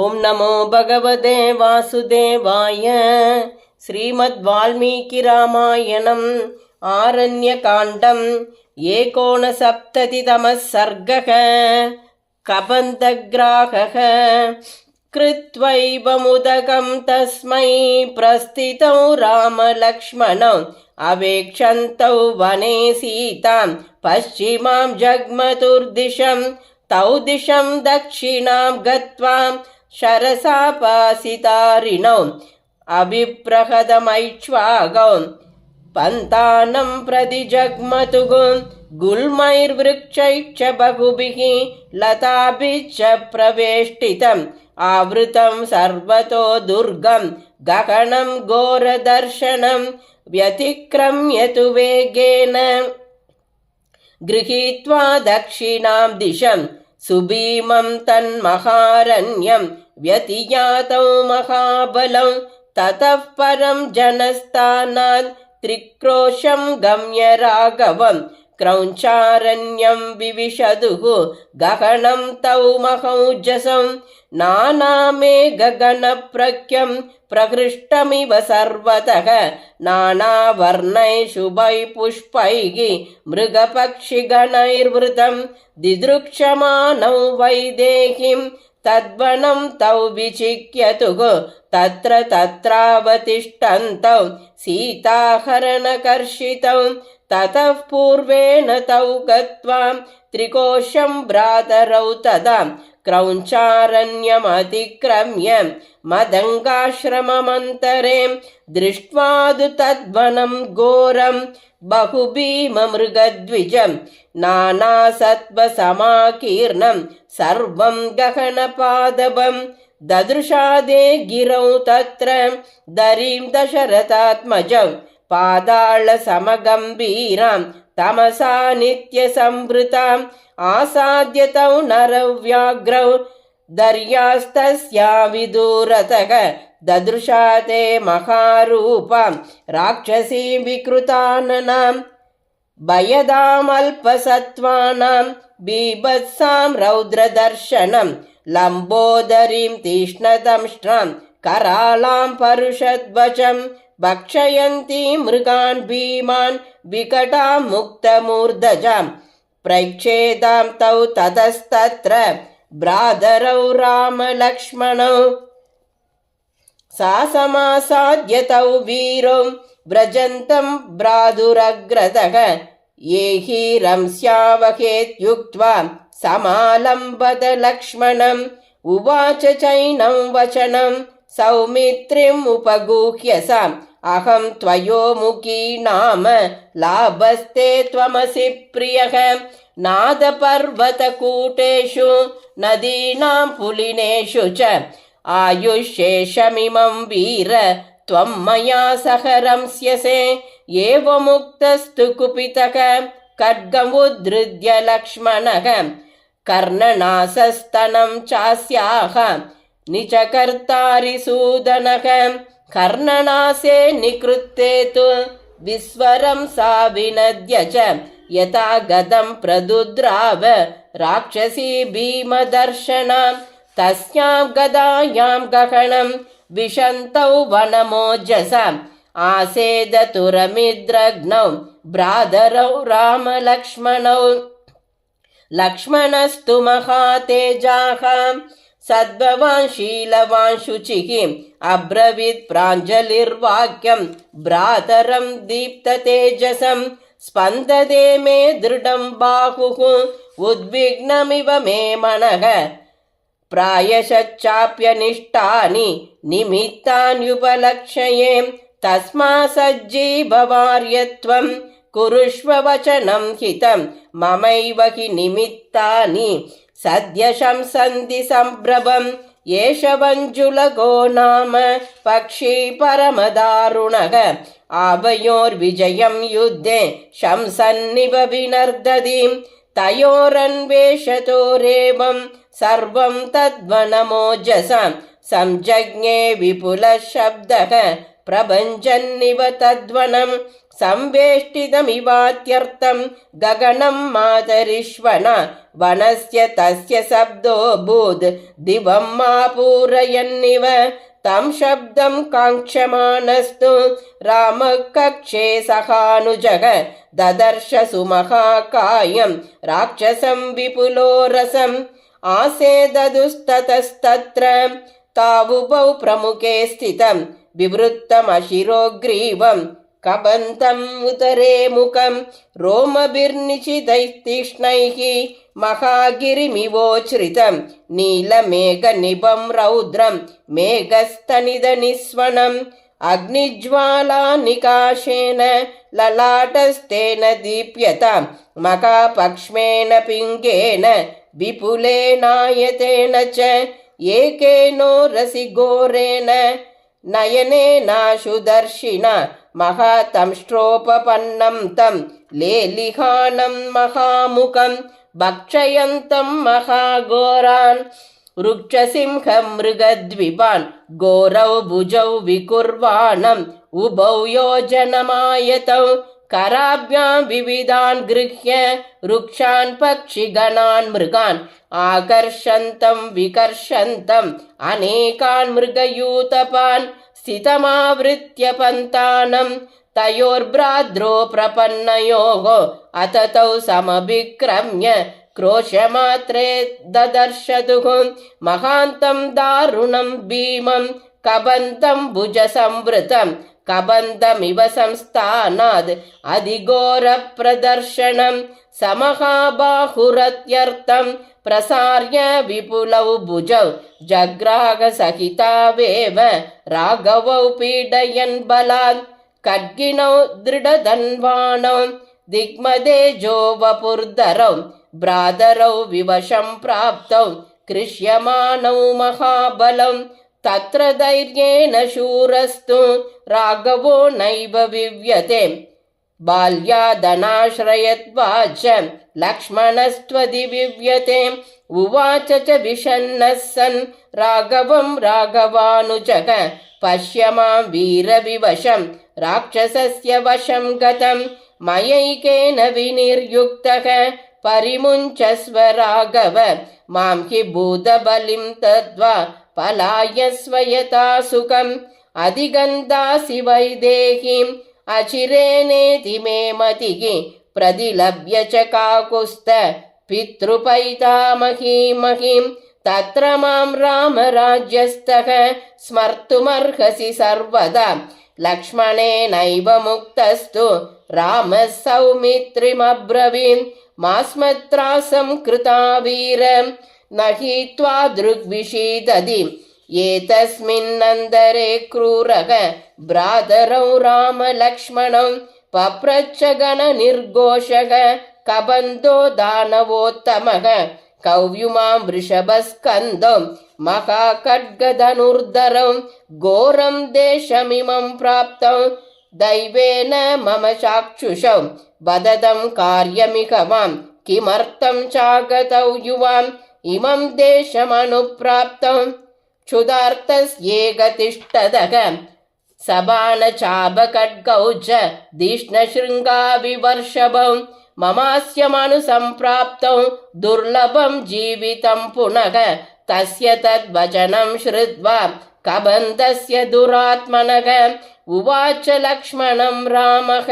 ओम नमो भगवते वासुदेवाय। श्रीमद्वाल्मीकिरामायणम् आरण्यकाण्डम् 69तमः सर्गः। कबन्धग्राहः कृत्वैवमुदकं तस्मै प्रस्थितौ रामलक्ष्मणौ अवेक्षन्तौ वने सीतां पश्चिमां जग्मतुर्दिशं तौ दिशं दक्षिणां गत्वा शरसापासितारिणौ अभिप्रहदमैक्ष्वागौ पन्तानं प्रति जग्मतुः गुल्मैर्वृक्षैश्च बहुभिः लताभिश्च प्रवेष्टितम् आवृतं सर्वतो दुर्गं गहनं घोरदर्शनं व्यतिक्रम्य तु वेगेन गृहीत्वा दक्षिणां दिशं सुभीमं तन्महारण्यं व्यतियातौ महाबलौ ततः परं जनस्थानात् त्रिक्रोशं गम्य राघवं क्रौञ्चारण्यं विविशदुः गहनं तौ महौजसं नानामेघगणप्रख्यं प्रहृष्टमिव सर्वतः नानावर्णैः शुभैः पुष्पैः मृगपक्षिगणैर्वृतं दिदृक्षमाणौ वैदेहीं तद्वनं तौ विचिक्यतुः तत्र तत्रावतिष्ठन्तौ सीताहरणकर्षितौ ततः पूर्वेण तौ गत्वा त्रिकोशं भ्रातरौ तदा क्रौञ्चारण्यमतिक्रम्य मदङ्गाश्रममन्तरे दृष्ट्वा तु तद्वनं घोरं बहुभीममृगद्विजं नानासत्त्वसमाकीर्णं सर्वं गहनपादपं ददृशादे गिरौ तत्र दरीं दशरथात्मजौ पादाळसमगम्भीरां तमसा नित्यसंवृताम् आसाद्य तौ नरव्याघ्रौ दर्यास्तस्या विदूरतः ददृशा ते महारूपां राक्षसीं विकृताननां भयदामल्पसत्त्वानां बीभत्सां रौद्रदर्शनं लम्बोदरीं तीक्ष्णदंष्ट्रां करालां परुषध्वजं भक्षयन्तीं मृगान् भीमान् विकटां मुक्तमूर्धजां प्रैक्षेदां तौ ततस्तत्र भ्रातरौ रामलक्ष्मणौ सा समासाद्य तौ वीरौ व्रजन्तं भ्रातुरग्रतः ये हि रंस्यावहेत्युक्त्वा समालम्बत लक्ष्मणम् उवाच चैनं वचनं सौमित्रिम् उपगूह्य सा अहं त्वयोमुखी नाम लाभस्ते त्वमसि प्रियः नादपर्वतकूटेषु नदीनां पुलिनेषु च आयुष्येषमिमं वीर त्वं मया सह रंस्यसे एवमुक्तस्तु कुपितः खड्गमुद्धृत्य लक्ष्मणः कर्णनासस्तनं चास्याः निचकर्तारि सूदनः कर्णनासे निकृत्ते तु विस्वरं सा विनद्य च यथा गदं प्रदुद्राव राक्षसी भीमदर्शनां तस्यां गदायां गहनं विशन्तौ वनमोजसाम् आसेदतुरमिद्रग्नौ भ्रातरौ रामलक्ष्मणौ लक्ष्मणस्तु महातेजाः सद्भवान् शीलवान् शुचिः अब्रवीत् प्राञ्जलिर्वाक्यं भ्रातरं दीप्ततेजसं स्पन्दते मे दृढं बाहुः उद्विग्नमिव मे मनः प्रायश्चाप्यनिष्टानि निमित्तान्युपलक्ष्ये तस्मात् सज्जीभवार्यत्वं कुरुष्व वचनं हितं ममैव हि निमित्तानि सद्य शंसन्ति सम्भ्रमम् एष वञ्जुलगो नाम पक्षी परमदारुणः आवयोर्विजयं युद्धे शंसन्निव विनर्दति तयोरन्वेषतोरेवं सर्वं तद्वनमोजसा संजज्ञे विपुलः शब्दः प्रभञ्जन्निव तद्वनं संवेष्टितमिवात्यर्थं गगनं मातरिष्वना वनस्य तस्य शब्दोऽभूत् दिवं मा पूरयन्निव तं शब्दं काङ्क्षमाणस्तु रामः कक्षे सहानुजः ददर्श सुमहाकायं राक्षसं विपुलोरसम् आसेददुस्ततस्तत्र तावुभौ प्रमुखे स्थितं विवृत्तमशिरोग्रीवं कबन्तम् उदरे मुखं रोमभिर्निशितैस्तीक्ष्णैः महागिरिमिवोच्छ्रितं नीलमेघनिभं रौद्रं मेघस्तनिदनिस्वनम् अग्निज्वालानिकाशेन ललाटस्तेन दीप्यतां मकापक्ष्मेण पिङ्गेन विपुलेनायतेन च एकेनो रसिघोरेण नयनेनाशुदर्शिना महातंष्ट्रोपपन्नं तं लेलिहानं महामुखं भक्षयन्तं महाघोरान् वृक्षसिंहं मृगद्विपान् घोरौ भुजौ विकुर्वाणम् उभौ योजनमायतौ कराभ्यां विविधान् गृह्य वृक्षान् पक्षिगणान् मृगान् आकर्षन्तं विकर्षन्तम् अनेकान् मृगयूतपान् स्थितमावृत्य पन्तानं तयोर्भ्राद्रो प्रपन्नयोः अततौ समभिक्रम्य क्रोशमात्रे ददर्शतुः महान्तं दारुणं भीमं कबन्तं भुजसंवृतं कबन्धमिव संस्थानाद् अधिघोरप्रदर्शनं समहाबाहुरत्यर्थं प्रसार्य विपुलौ भुजौ जग्राहसहितावेव राघवौ पीडयन् बलात् खड्गिनौ दृढधन्वानौ दिग्मदेजो वपुर्धरौ भ्रातरौ विवशं प्राप्तौ कृष्यमाणौ महाबलौ तत्र धैर्येण शूरस्तु राघवो नैव विव्यते बाल्यादनाश्रयत्वाच लक्ष्मणस्त्वधिविव्यते उवाच च विषन्नः सन् राघवं राघवानुजः पश्य मां वीरविवशं राक्षसस्य वशं गतं मयैकेन विनिर्युक्तः परिमुञ्चस्व राघव मां हि भूतबलिं तद्वा पलायस्व यथा सुखम् अधिगन्धासि वैदेहीम् अचिरेणेति मे मतिः प्रतिलभ्य च काकुस्थ पितृपैतामहीमहीं तत्र मां रामराज्यस्थः स्मर्तुमर्हसि सर्वदा लक्ष्मणेनैव मुक्तस्तु रामः सौमित्रिमब्रवीन् मास्मत्रासं कृता वीर न हि त्वादृग्विषीदधि एतस्मिन्नन्तरे क्रूरः भ्रातरौ रामलक्ष्मणौ पप्रच्छ गणनिर्घोषः कबन्धो दानवोत्तमः कौव्युमां वृषभस्कन्धौ महाखड्गधनुर्धरौ घोरं देशमिमं प्राप्तौ दैवेन मम चाक्षुषौ वदतं कार्यमिह मां किमर्थं चागतौ युवाम् इमं देशमनुप्राप्तौ क्षुधार्तस्येकतिष्ठदः सबाणचापखड्गौ च तीक्ष्णशृङ्गाविवर्षभौ ममास्य मनुसम्प्राप्तौ दुर्लभं जीवितं पुनः तस्य तद्वचनं श्रुत्वा कबन्धस्य दुरात्मनः उवाच लक्ष्मणं रामः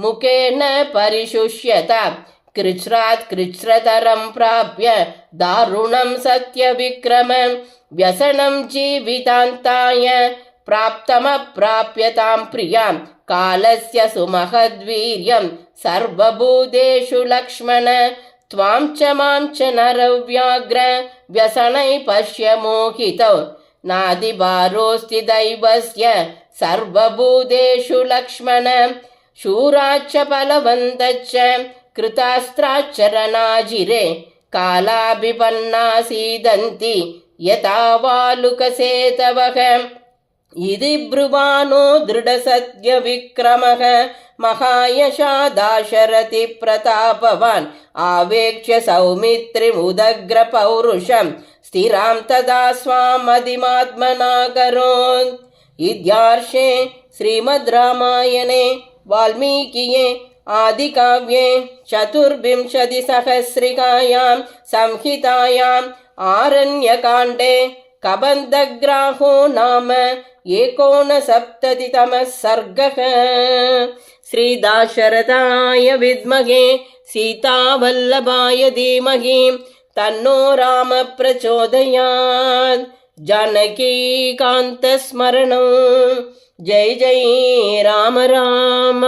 मुखेन परिशुष्यत कृच्छ्रात् कृच्छ्रतरं प्राप्य दारुणं सत्यविक्रमं व्यसनं जीवितान्ताय प्राप्तमप्राप्यतां प्रियां कालस्य सुमहद्वीर्यं सर्वभूतेषु लक्ष्मण त्वां च मां च नरव्याघ्र व्यसनै पश्य मोहितौ नादिभारोऽस्ति दैवस्य सर्वभूतेषु लक्ष्मण शूराच्च बलवन्तश्च कृतास्त्राच्च रणाजिरे कालाभिपन्नासीदन्ति यथा वालुकसेतवः इति ब्रुवाणो दृढसत्यविक्रमः महायशा दाशरथि प्रतापवान् आवेक्ष्य सौमित्रिमुदग्रपौरुषं स्थिरां तदा स्वामधिमात्मना करोत् इत्यार्षे श्रीमद् रामायणे वाल्मीकिये आदिकाव्ये चतुर्विंशतिसहस्रिकायां संहितायाम् आरण्यकाण्डे कबन्धग्राहो नाम 69तमः सर्गः। श्रीदाशरथाय विद्महे सीतावल्लभाय धीमहि तन्नो राम प्रचोदयात्। जानकीकान्तस्मरणं जय जय राम राम।